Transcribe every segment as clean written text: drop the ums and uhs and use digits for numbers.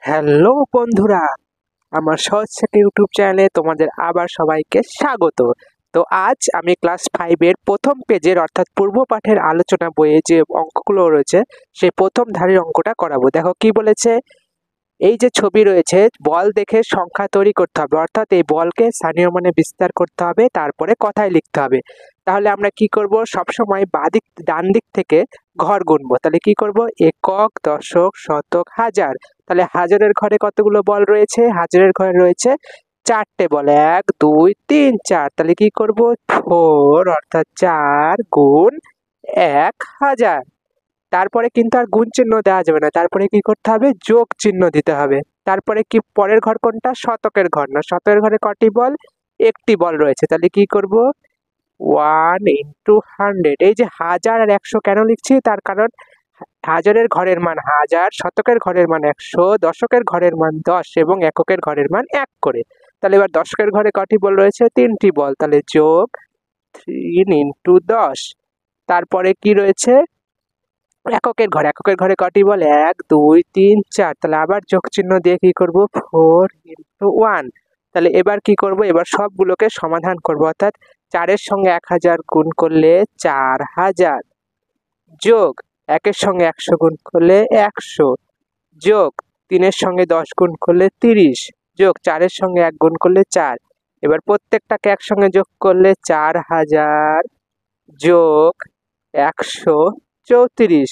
Hello বন্ধুরা, আমার সহজ শেখা ইউটিউব চ্যানেলে তোমাদের আবার সবাইকে স্বাগত। তো আজ আমি ক্লাস 5-এর প্রথম পেজের অর্থাৎ পূর্ব পাঠের আলোচনা বইয়ে যে অঙ্কগুলো রয়েছে সেই প্রথম ধারের অঙ্কটা করাবো। দেখো কি বলেছে, এই যে ছবি রয়েছে বল দেখে সংখ্যা তৈরি করতে হবে, অর্থাৎ এই বলকে স্থানীয় মানে বিস্তার করতে হবে, তারপরে কথায় লিখতে হবে। তাহলে আমরা কি করব, সবসময় ডান দিক থেকে ঘর গুনবো। তাহলে কি করব, একক, দশক, শতক, হাজার। তাহলে হাজারের ঘরে কতগুলো বল রয়েছে, হাজারের ঘরে রয়েছে 4টে বল, 1 2 3 4। তাহলে কি করব, 4 অর্থাৎ 4 গুণ 1000। তারপরে কিন্তু আর গুণ চিহ্ন দেওয়া যাবে না, তারপরে কি করতে হবে, যোগ চিহ্ন দিতে হবে। তারপরে কি পরের ঘর কোনটা, শতকের ঘর। না, শতকের ঘরে কটি বল, একটি বল রয়েছে। তাহলে কি করব, 1 × 100। এই যে 1000 আর 100 কেন লিখছি, তার কারণ হাজারের ঘরের মান 1000, শতকের ঘরের মান 100, দশকের ঘরের মান 10 এবং এককের ঘরের মান 1 করে। তাহলে এবার দশকের ঘরে কটি বল রয়েছে, 3টি বল। তাহলে যোগ 3 × 10। তারপরে কি রয়েছে, এককের ঘরে কটি বল, 1 2 3 4। তাহলে আবার যোগ চিহ্ন দিয়ে কি করব, 4 × 1। তাহলে এবার কি করব, এবার সবগুলোকে সমাধান করব, অর্থাৎ 4-এর সঙ্গে 1000 গুণ করলে 4000, যোগ 1-এর সঙ্গে 100 গুণ করলে 100, যোগ 3-এর সঙ্গে 10 গুণ করলে 30, যোগ 4-এর সঙ্গে 1 গুণ করলে 4। এবার প্রত্যেকটাকে একসঙ্গে যোগ করলে 4000 যোগ 134।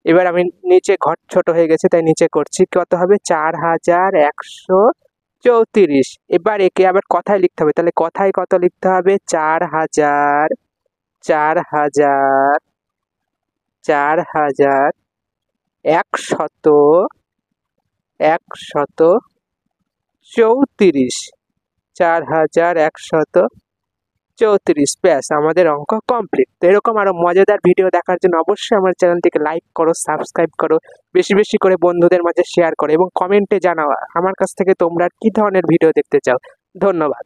এবার আমি নিচে ঘর ছোট হয়ে গেছে তাই নিচে করছি, কত হবে, 4134। এবার একে আবার কথায় লিখতে হবে। তাহলে কথায় কত লিখতে হবে, 4000 4000 4000 134। 4134, ব্যাস, আমাদের অঙ্ক কমপ্লিট। তো এরকম আরো মজাদার ভিডিও দেখার জন্য অবশ্যই আমার চ্যানেলটিকে লাইক করো, সাবস্ক্রাইব করো, বেশি বেশি করে বন্ধুদের মাঝে শেয়ার করো এবং কমেন্টে জানাও আমার কাছ থেকে তোমরা কি ধরনের ভিডিও দেখতে চাও। ধন্যবাদ।